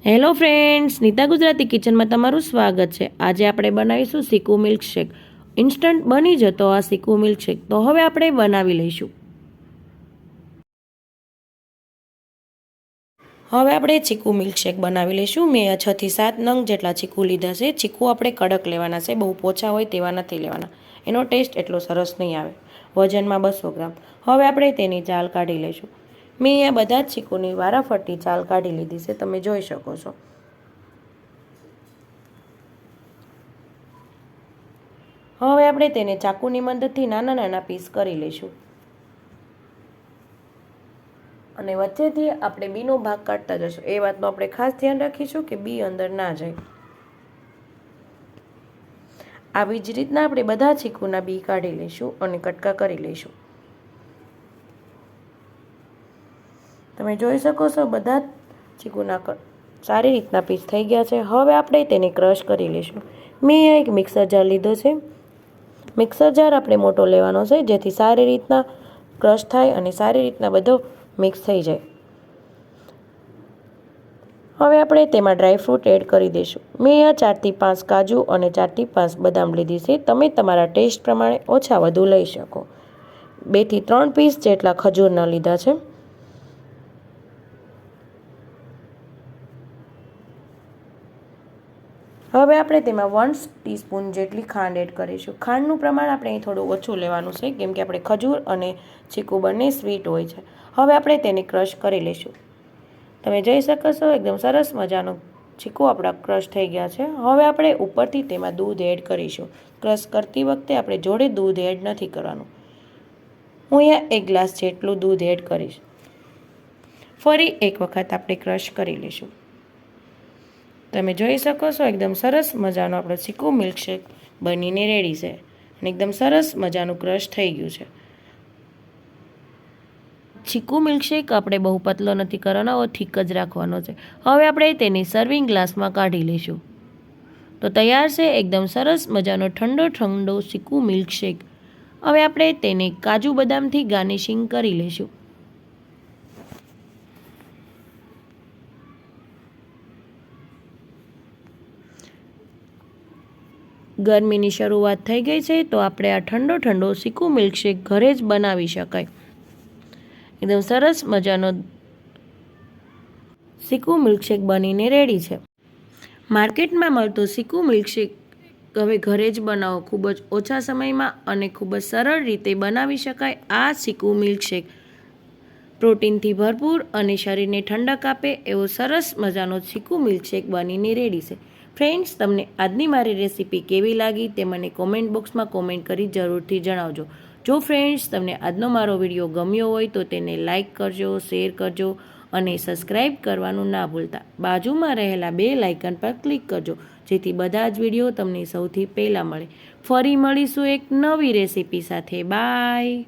Hello friends, Nita Gujarati કિચનમાં તમારું સ્વાગત છે। આજે આપણે બનાવીશું ચીકુ મિલ્કશેક। ઇન્સ્ટન્ટ બની જતો આ ચીકુ મિલ્કશેક તો હવે આપણે બનાવી લઈશું। હવે આપણે ચીકુ મિલ્કશેક બનાવી લઈશું। મેં 6 થી 7 નંગ જેટલા ચીકુ લીધા છે। ચીકુ આપણે કડક લેવાના છે, બહુ પોચા હોય તેવા નથી લેવાના, એનો ટેસ્ટ એટલો સરસ નહીં આવે। વજનમાં 200 ગ્રામ। હવે આપણે તેની ચાલ કાઢી લઈશું। મેં અહીંયા બધા જ ચીકુની વારાફરતી ચાલ કાઢી લીધી છે, તમે જોઈ શકો છો। હવે આપણે તેને ચાકુની મદદથી નાના નાના પીસ કરી લઈશું અને વચ્ચેથી આપણે બીનો ભાગ કાઢતા જશું। એ વાતનું આપણે ખાસ ધ્યાન રાખીશું કે બી અંદર ના જાય। આવી જ રીતના આપણે બધા ચીકુના બી કાઢી લઈશું અને કટકા કરી લઈશું। તમે જોઈ શકો છો બધા ચીકુના સારી રીતના પીસ થઈ ગયા છે। હવે આપણે તેને ક્રશ કરી લઈશું। મેં એક મિક્સર જાર લીધો છે। મિક્સર જાર આપણે મોટો લેવાનો છે, જેથી સારી રીતના ક્રશ થાય અને સારી રીતના બધો મિક્સ થઈ જાય। હવે આપણે તેમાં ડ્રાયફ્રૂટ એડ કરી દઈશું। મેં અહીંયા 4 થી 5 કાજુ અને 4 થી 5 બદામ લીધી છે। તમે તમારા ટેસ્ટ પ્રમાણે ઓછા વધુ લઈ શકો। 2 થી 3 પીસ જેટલા ખજૂરના લીધા છે। હવે આપણે તેમાં 1 ટીસ્પૂન જેટલી ખાંડ એડ કરીશું। ખાંડનું પ્રમાણ આપણે અહીં થોડું ઓછું લેવાનું છે, કેમ કે આપણે ખજૂર અને ચીકુ બંને સ્વીટ હોય છે। હવે આપણે તેને ક્રશ કરી લઈશું। તમે જોઈ શકો છો એકદમ સરસ મજાનો ચીકુ આપણા ક્રશ થઈ ગયા છે। હવે આપણે ઉપરથી તેમાં દૂધ એડ કરીશું। ક્રશ કરતી વખતે આપણે જોડે દૂધ એડ નથી કરવાનું। હું અહીંયા 1 ગ્લાસ જેટલું દૂધ એડ કરીશ। ફરી એક વખત આપણે ક્રશ કરી લઈશું। તમે જોઈ શકો છો એકદમ સરસ મજાનો આપણો ચીકુ મિલ્કશેક બનીને રેડી છે અને એકદમ સરસ મજાનું ક્રશ થઈ ગયું છે। ચીકુ મિલ્કશેક આપણે બહુ પતલો નથી કરવાનો, ઠીક જ રાખવાનો છે। હવે આપણે તેને સર્વિંગ ગ્લાસમાં કાઢી લઈશું તો તૈયાર છે એકદમ સરસ મજાનો ઠંડો ઠંડો ચીકુ મિલ્કશેક। હવે આપણે તેને કાજુ બદામથી ગાર્નિશિંગ કરી લઈશું। ગરમીની શરૂઆત થઈ ગઈ છે, તો આપણે આ ઠંડો ઠંડો ચીકુ મિલ્કશેક ઘરે જ બનાવી શકાય। એકદમ સરસ મજાનો ચીકુ મિલ્કશેક બનીને રેડી છે। માર્કેટમાં મળતો ચીકુ મિલ્કશેક હવે ઘરે જ બનાવો, ખૂબ જ ઓછા સમયમાં અને ખૂબ જ સરળ રીતે બનાવી શકાય। આ ચીકુ મિલ્કશેક પ્રોટીનથી ભરપૂર અને શરીરને ઠંડક આપે એવો સરસ મજાનો ચીકુ મિલ્કશેક બનીને રેડી છે। ફ્રેન્ડ્સ, તમને આજની મારી રેસીપી કેવી લાગી તે મને કોમેન્ટ બોક્સમાં કોમેન્ટ કરી જરૂરથી જણાવજો। જો ફ્રેન્ડ્સ તમને આજનો મારો વિડીયો ગમ્યો હોય તો તેને લાઇક કરજો, શેર કરજો અને સબસ્ક્રાઈબ કરવાનું ના ભૂલતા। બાજુમાં રહેલા બેલ આઇકન પર ક્લિક કરજો, જેથી બધા જ વિડીયો તમને સૌથી પહેલાં મળે। ફરી મળીશું એક નવી રેસીપી સાથે। બાય।